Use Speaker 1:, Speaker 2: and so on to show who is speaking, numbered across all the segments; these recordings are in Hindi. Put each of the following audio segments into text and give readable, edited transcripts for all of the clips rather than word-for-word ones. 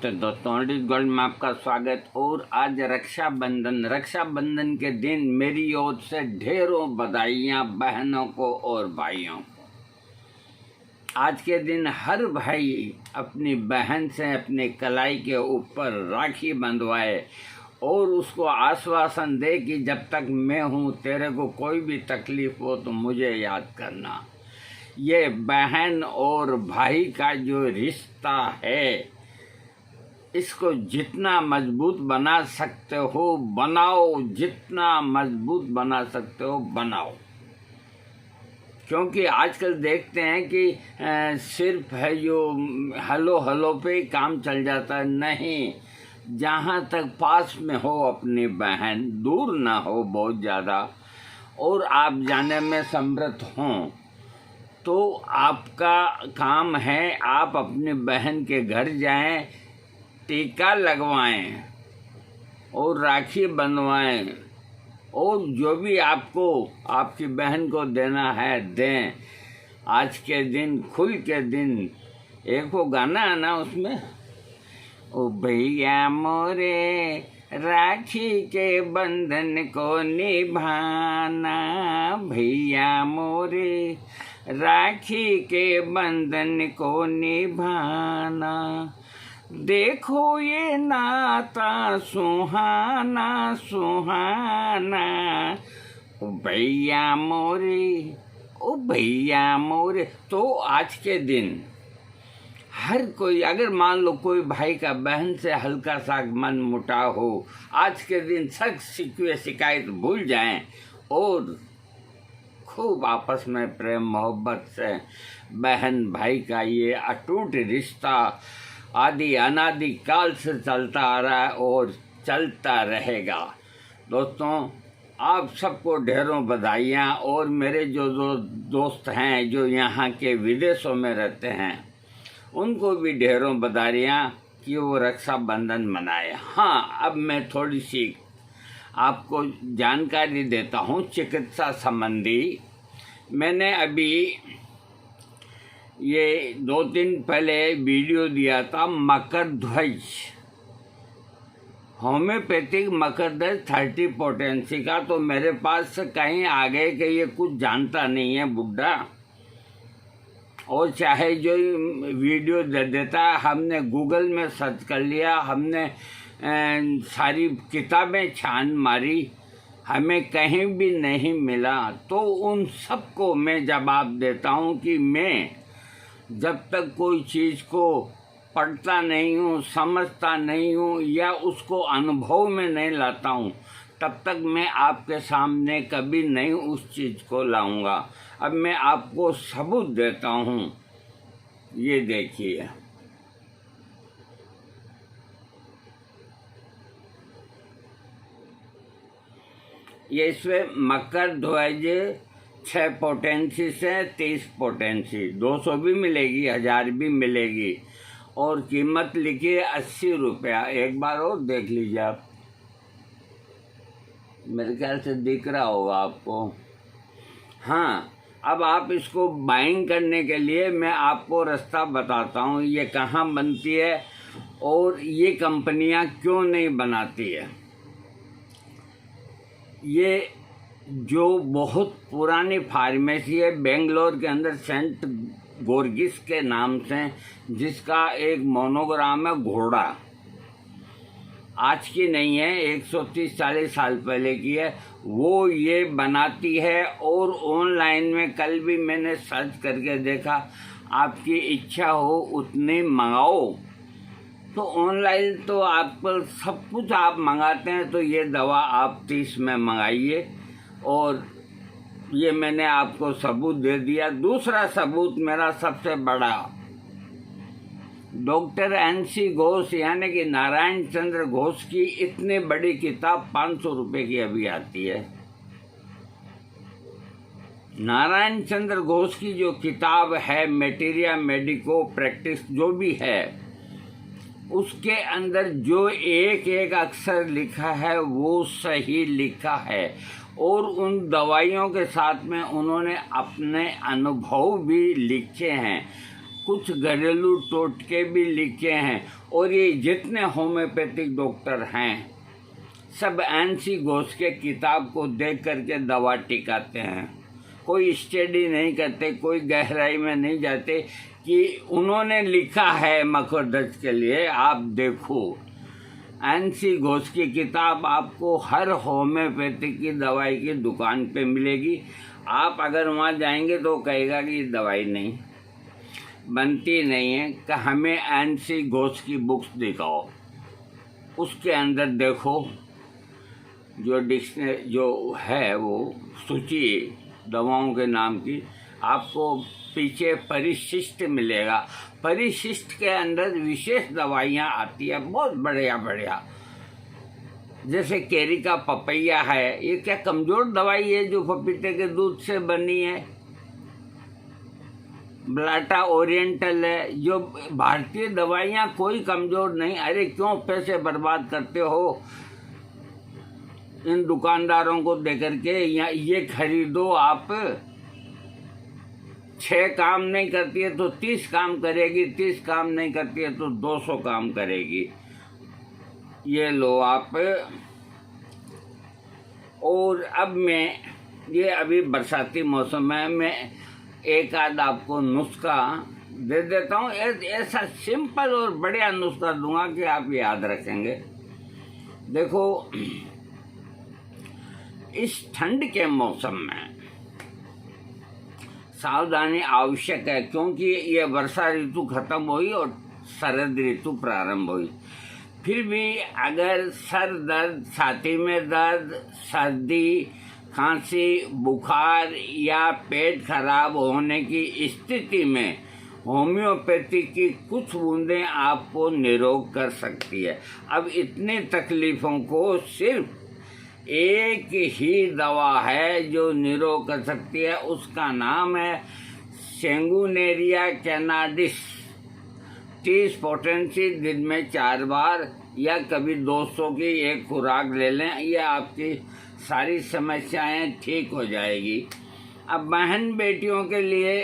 Speaker 1: नमस्ते दोस्तों, अडिट गोल्ड में आपका स्वागत। और आज रक्षाबंधन के दिन मेरी ओर से ढेरों बधाइयाँ बहनों को और भाइयों को। आज के दिन हर भाई अपनी बहन से अपनी कलाई के ऊपर राखी बंधवाए और उसको आश्वासन दे कि जब तक मैं हूँ तेरे को कोई भी तकलीफ हो तो मुझे याद करना। ये बहन और भाई का जो रिश्ता है, इसको जितना मजबूत बना सकते हो बनाओ, जितना मजबूत बना सकते हो बनाओ। क्योंकि आजकल देखते हैं कि सिर्फ है जो हलो हलो पे काम चल जाता है। नहीं, जहाँ तक पास में हो अपनी बहन, दूर ना हो बहुत ज़्यादा, और आप जाने में समर्थ हों, तो आपका काम है आप अपनी बहन के घर जाएं, टीका लगवाएं और राखी बंधवाएं, और जो भी आपको आपकी बहन को देना है दें। आज के दिन, खुल के दिन, एक वो गाना है ना, उसमें ओ भैया मोरे राखी के बंधन को निभाना, भैया मोरे राखी के बंधन को निभाना, देखो ये नाता सुहाना सुहाना, ओ भैया मोरे, ओ भैया मोरे। तो आज के दिन हर कोई, अगर मान लो कोई भाई का बहन से हल्का सा मन मुटाव हो, आज के दिन सब शिकवे शिकायत भूल जाएं और खूब आपस में प्रेम मोहब्बत से बहन भाई का ये अटूट रिश्ता आदि अनादि काल से चलता आ रहा है और चलता रहेगा। दोस्तों, आप सबको ढेरों बधाइयाँ। और मेरे जो दोस्त हैं जो यहाँ के विदेशों में रहते हैं, उनको भी ढेरों बधाइयाँ कि वो रक्षाबंधन मनाए। हाँ, अब मैं थोड़ी सी आपको जानकारी देता हूँ चिकित्सा संबंधी। मैंने अभी ये 2 दिन पहले वीडियो दिया था मकर ध्वज, होम्योपैथिक मकर ध्वज 30 पोटेंसी का। तो मेरे पास कहीं आ गए कि ये कुछ जानता नहीं है बुड्ढा, और चाहे जो वीडियो दे देता है। हमने गूगल में सर्च कर लिया, हमने सारी किताबें छान मारी, हमें कहीं भी नहीं मिला। तो उन सबको मैं जवाब देता हूँ कि मैं जब तक कोई चीज़ को पढ़ता नहीं हूँ, समझता नहीं हूँ, या उसको अनुभव में नहीं लाता हूँ, तब तक मैं आपके सामने कभी नहीं उस चीज़ को लाऊंगा। अब मैं आपको सबूत देता हूँ, ये देखिए। ये इसमें मकर ध्वज 6 पोटेंसी से 30 पोटेंसी, 200 भी मिलेगी, 1000 भी मिलेगी, और कीमत लिखी है 80 रुपया। एक बार और देख लीजिए आप, मेरे ख्याल से दिख रहा होगा आपको। हाँ, अब आप इसको बाइंग करने के लिए मैं आपको रास्ता बताता हूँ, ये कहाँ बनती है और ये कंपनियाँ क्यों नहीं बनाती है। ये जो बहुत पुरानी फार्मेसी है बेंगलोर के अंदर, सेंट गोर्गिस के नाम से, जिसका एक मोनोग्राम है घोड़ा। आज की नहीं है, 130-40 साल पहले की है। वो ये बनाती है, और ऑनलाइन में कल भी मैंने सर्च करके देखा, आपकी इच्छा हो उतने मंगाओ। तो ऑनलाइन तो आपको सब कुछ आप मंगाते हैं, तो ये दवा आप 30 में मंगाइए। और ये मैंने आपको सबूत दे दिया। दूसरा सबूत मेरा सबसे बड़ा, डॉक्टर NC घोष यानी कि नारायण चंद्र घोष की इतनी बड़ी किताब 500 रुपये की अभी आती है। नारायण चंद्र घोष की जो किताब है मेटेरिया मेडिको प्रैक्टिस जो भी है, उसके अंदर जो एक एक अक्षर लिखा है वो सही लिखा है, और उन दवाइयों के साथ में उन्होंने अपने अनुभव भी लिखे हैं। कुछ घरेलू टोटके भी लिखे हैं। और ये जितने होम्योपैथिक डॉक्टर हैं सब एनसी घोष के किताब को देख करके दवा टिकाते हैं। कोई स्टडी नहीं करते, कोई गहराई में नहीं जाते कि उन्होंने लिखा है मखोदर्द के लिए। आप देखो एनसी घोष की किताब आपको हर होम्योपैथिक की दवाई की दुकान पे मिलेगी। आप अगर वहाँ जाएंगे तो कहेगा कि दवाई नहीं बनती नहीं है, कि हमें एनसी घोष की बुक्स दिखाओ। उसके अंदर देखो जो डिक्शनरी जो है वो सूची दवाओं के नाम की, आपको पीछे परिशिष्ट मिलेगा। परिशिष्ट के अंदर विशेष दवाइयाँ आती है, बहुत बढ़िया बढ़िया। जैसे केरी का पपैया है, ये क्या कमज़ोर दवाई है जो पपीते के दूध से बनी है। ब्लाटा ओरिएंटल है, जो भारतीय दवाइयाँ कोई कमज़ोर नहीं। अरे क्यों पैसे बर्बाद करते हो इन दुकानदारों को देकर के। ये खरीदो आप, 6 काम नहीं करती है तो 30 काम करेगी, 30 काम नहीं करती है तो 200 काम करेगी। ये लो आप। और अब मैं ये अभी बरसाती मौसम है, मैं एक आध आपको नुस्खा दे देता हूँ। ऐसा सिंपल और बढ़िया नुस्खा दूंगा कि आप याद रखेंगे। देखो इस ठंड के मौसम में सावधानी आवश्यक है, क्योंकि ये वर्षा ऋतु खत्म हुई और शरद ऋतु प्रारंभ हुई। फिर भी अगर सर दर्द, छाती में दर्द, सर्दी, खांसी, बुखार या पेट खराब होने की स्थिति में होम्योपैथी की कुछ बूंदें आपको निरोग कर सकती है। अब इतनी तकलीफ़ों को सिर्फ एक ही दवा है जो निरोग कर सकती है, उसका नाम है सेंगुनेरिया कैनाडिस। 30 पोटेंसी दिन में 4 बार या कभी 200 की एक खुराक ले लें, ये आपकी सारी समस्याएं ठीक हो जाएगी। अब बहन बेटियों के लिए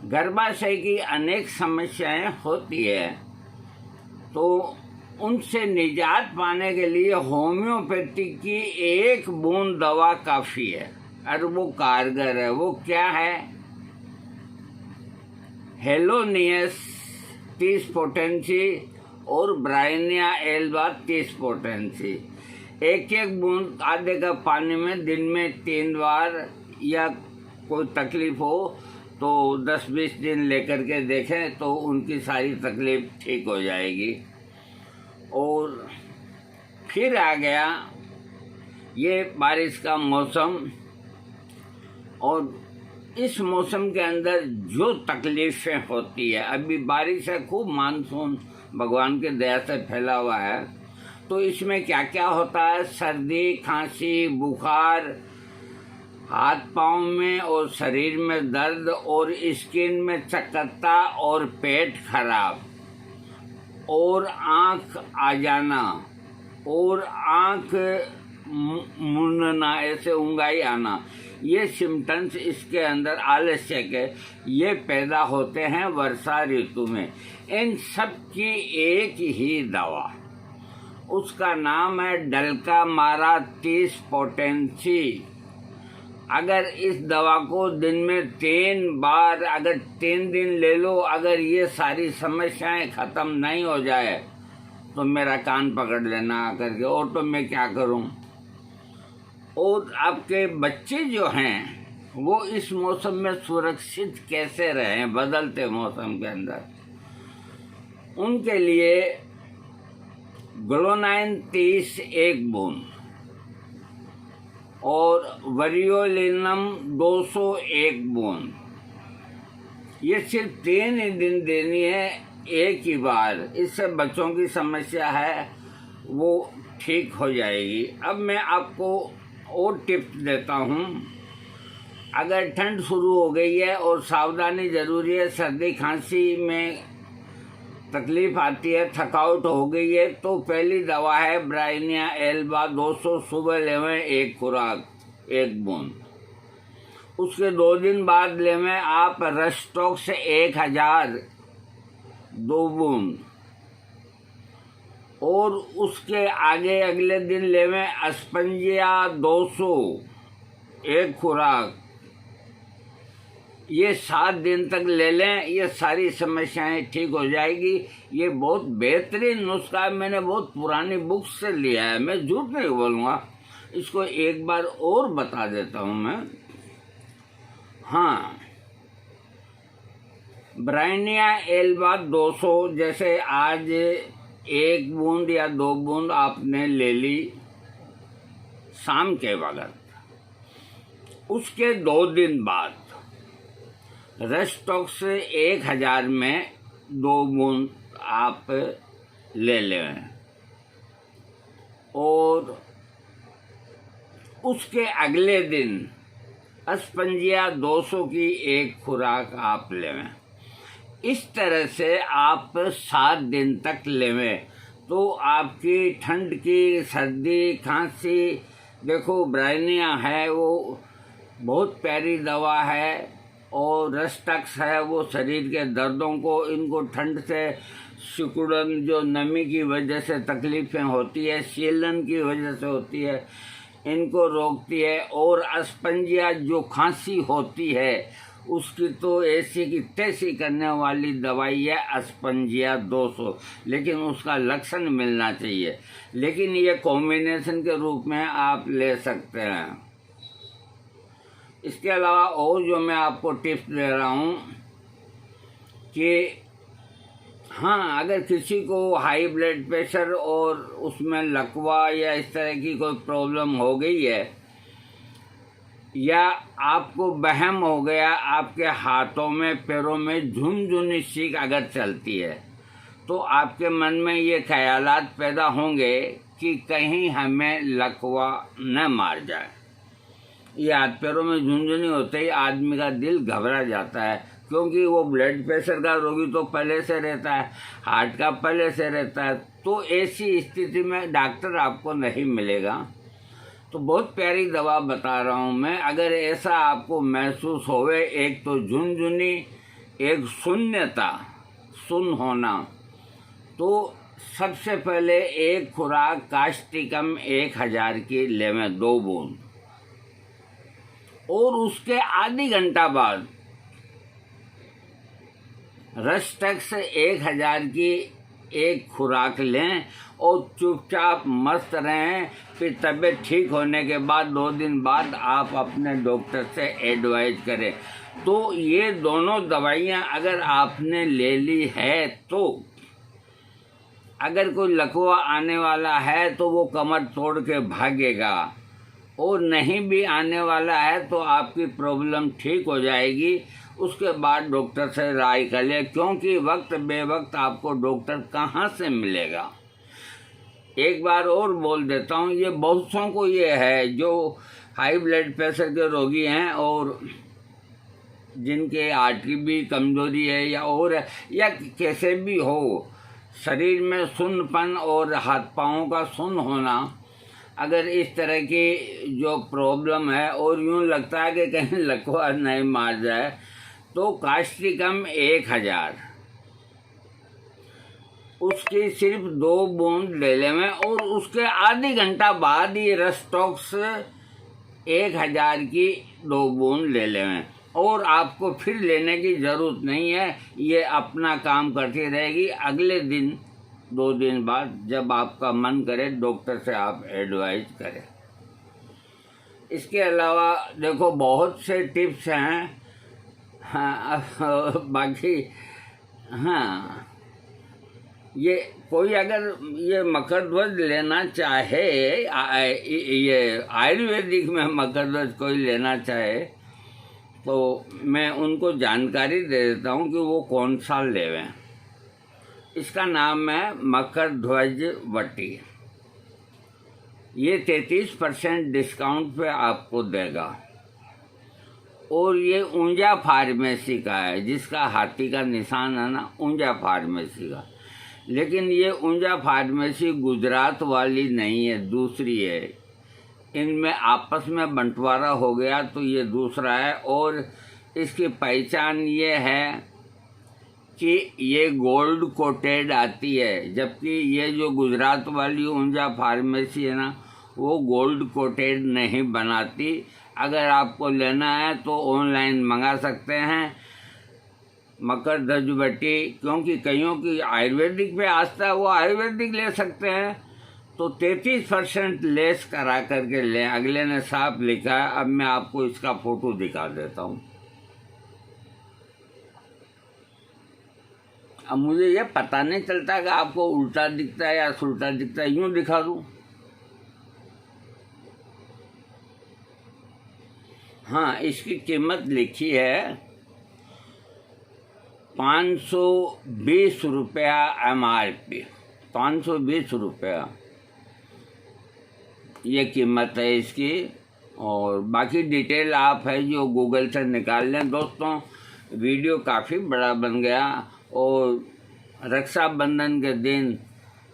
Speaker 1: गर्भाशय की अनेक समस्याएं होती है, तो उनसे निजात पाने के लिए होम्योपैथी की एक बूंद दवा काफ़ी है और वो कारगर है। वो क्या है? हेलोनियस 30 पोटेंसी और ब्राइनिया एल्बा 30 पोटेंसी। एक एक बूंद आधे कप पानी में दिन में 3 बार, या कोई तकलीफ हो तो 10-20 दिन लेकर के देखें तो उनकी सारी तकलीफ ठीक हो जाएगी। और फिर आ गया ये बारिश का मौसम, और इस मौसम के अंदर जो तकलीफ़ें होती है, अभी बारिश है, खूब मानसून भगवान के दया से फैला हुआ है, तो इसमें क्या क्या होता है? सर्दी, खांसी, बुखार, हाथ पाँव में और शरीर में दर्द और स्किन में चकत्ता और पेट खराब और आँख आ जाना और आँख मुड़ना, ऐसे उंगाई आना, ये सिम्टम्स इसके अंदर आलस्य के ये पैदा होते हैं वर्षा ऋतु में। इन सब की एक ही दवा, उसका नाम है डलका मारा 30 पोटेंसी। अगर इस दवा को दिन में 3 बार अगर 3 दिन ले लो, अगर ये सारी समस्याएं ख़त्म नहीं हो जाए तो मेरा कान पकड़ लेना आकर के, और तो मैं क्या करूं। और आपके बच्चे जो हैं वो इस मौसम में सुरक्षित कैसे रहें बदलते मौसम के अंदर, उनके लिए ग्लोनाइन 30 एक बूंद और वरियोलिनम 201 बूंद, ये सिर्फ 3 ही दिन देनी है एक ही बार। इससे बच्चों की समस्या है वो ठीक हो जाएगी। अब मैं आपको और टिप्स देता हूँ। अगर ठंड शुरू हो गई है और सावधानी ज़रूरी है, सर्दी खांसी में तकलीफ आती है, थकावट हो गई है, तो पहली दवा है ब्राइनिया एल्बा 200 सुबह लेवें, एक खुराक 1 बूंद। उसके 2 दिन बाद लेवें आप रस्टॉक्स से 1000 2 बूंद, और उसके आगे अगले दिन लेवें अस्पंजिया 200 एक खुराक। ये 7 दिन तक ले लें, ये सारी समस्याएं ठीक हो जाएगी। ये बहुत बेहतरीन नुस्खा है, मैंने बहुत पुरानी बुक से लिया है, मैं झूठ नहीं बोलूँगा। इसको एक बार और बता देता हूँ मैं। हाँ, ब्राइनिया एल्बा 200, जैसे आज 1 बूंद या 2 बूंद आपने ले ली शाम के वक्त, उसके 2 दिन बाद रस्टॉक्स 1000 में 2 बूंद आप ले लें, और उसके अगले दिन अस्पंजिया 200 की एक खुराक आप लेवें। इस तरह से आप 7 दिन तक लेवें तो आपकी ठंड की, सर्दी, खांसी, देखो ब्राइनिया है वो बहुत प्यारी दवा है, और रस्टॉक्स है वो शरीर के दर्दों को, इनको ठंड से सिकुड़न, जो नमी की वजह से तकलीफ़ें होती है, सीलन की वजह से होती है, इनको रोकती है। और अस्पंजिया जो खांसी होती है उसकी तो ऐसी की तैसी करने वाली दवाई है अस्पंजिया 200, लेकिन उसका लक्षण मिलना चाहिए। लेकिन ये कॉम्बिनेशन के रूप में आप ले सकते हैं। इसके अलावा और जो मैं आपको टिप्स दे रहा हूँ कि हाँ, अगर किसी को हाई ब्लड प्रेशर और उसमें लकवा या इस तरह की कोई प्रॉब्लम हो गई है, या आपको वहम हो गया, आपके हाथों में पैरों में झुनझुनी सीख अगर चलती है, तो आपके मन में ये ख्यालात पैदा होंगे कि कहीं हमें लकवा न मार जाए। ये हाथ पैरों में झुनझुनी होते ही आदमी का दिल घबरा जाता है, क्योंकि वो ब्लड प्रेशर का रोगी तो पहले से रहता है, हार्ट का पहले से रहता है। तो ऐसी स्थिति में डॉक्टर आपको नहीं मिलेगा। तो बहुत प्यारी दवा बता रहा हूँ मैं। अगर ऐसा आपको महसूस होवे, एक तो झुनझुनी, एक शून्यता, सुन्न होना, तो सबसे पहले एक खुराक कास्टिकम 1000 की लेवें 2 बूंद, और उसके आधी घंटा बाद रस्टॉक्स 1000 की एक खुराक लें और चुपचाप मस्त रहें। फिर तबीयत ठीक होने के बाद 2 दिन बाद आप अपने डॉक्टर से एडवाइज करें। तो ये दोनों दवाइयाँ अगर आपने ले ली है, तो अगर कोई लकवा आने वाला है तो वो कमर तोड़ के भागेगा, और नहीं भी आने वाला है तो आपकी प्रॉब्लम ठीक हो जाएगी। उसके बाद डॉक्टर से राय कर ले, क्योंकि वक्त बेवक्त आपको डॉक्टर कहाँ से मिलेगा। एक बार और बोल देता हूँ, ये बहुतों को ये है जो हाई ब्लड प्रेशर के रोगी हैं और जिनके आर्टरी भी कमज़ोरी है या और है, या कैसे भी हो, शरीर में सुन्नपन और हाथ पाँवों का सुन्न होना, अगर इस तरह की जो प्रॉब्लम है और यूँ लगता है कि कहीं लकवा नहीं मार जाए, तो कास्टिकम 1000 उसकी सिर्फ 2 बूंद ले लें, और उसके आधी घंटा बाद ही रस्टॉक्स 1000 की 2 बूंद ले लें, और आपको फिर लेने की ज़रूरत नहीं है। ये अपना काम करती रहेगी। अगले दिन 2 दिन बाद जब आपका मन करे, डॉक्टर से आप एडवाइज करें। इसके अलावा देखो बहुत से टिप्स हैं। हाँ, बाकी हाँ, ये कोई अगर ये मकरध्वज लेना चाहे, ये आयुर्वेदिक में मकरध्वज कोई लेना चाहे, तो मैं उनको जानकारी दे देता हूँ कि वो कौन सा लेवें। इसका नाम है मकरध्वज वटी। ये 33% डिस्काउंट पे आपको देगा, और ये ऊंजा फार्मेसी का है, जिसका हाथी का निशान है ना, ऊंजा फार्मेसी का। लेकिन ये ऊंजा फार्मेसी गुजरात वाली नहीं है, दूसरी है। इनमें आपस में बंटवारा हो गया तो ये दूसरा है। और इसकी पहचान ये है कि ये गोल्ड कोटेड आती है, जबकि ये जो गुजरात वाली ऊंजा फार्मेसी है ना, वो गोल्ड कोटेड नहीं बनाती। अगर आपको लेना है तो ऑनलाइन मंगा सकते हैं मकर धजुबटी, क्योंकि कईयों की आयुर्वेदिक पे आस्था है, वो आयुर्वेदिक ले सकते हैं। तो 33% लेस करा करके लें। अगले ने साफ लिखा है। अब मैं आपको इसका फोटो दिखा देता हूँ। अब मुझे ये पता नहीं चलता कि आपको उल्टा दिखता है या सुल्टा दिखता है, यूँ दिखा दूँ। हाँ, इसकी कीमत लिखी है 520 रुपया MRP, 520 रुपया ये कीमत है इसकी। और बाकी डिटेल आप है जो गूगल से निकाल लें। दोस्तों, वीडियो काफ़ी बड़ा बन गया। और रक्षाबंधन के दिन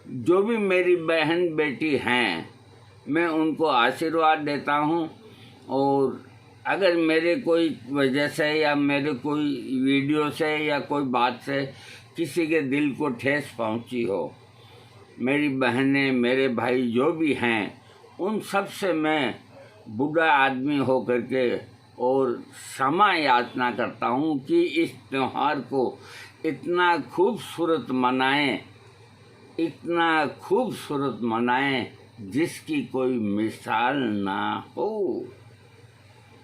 Speaker 1: जो भी मेरी बहन बेटी हैं, मैं उनको आशीर्वाद देता हूँ। और अगर मेरे कोई वजह से या मेरे कोई वीडियो से या कोई बात से किसी के दिल को ठेस पहुँची हो, मेरी बहनें मेरे भाई जो भी हैं, उन सब से मैं बूढ़ा आदमी हो करके और क्षमा याचना करता हूँ कि इस त्यौहार को इतना खूबसूरत मनाएं, इतना खूबसूरत मनाएं जिसकी कोई मिसाल ना हो।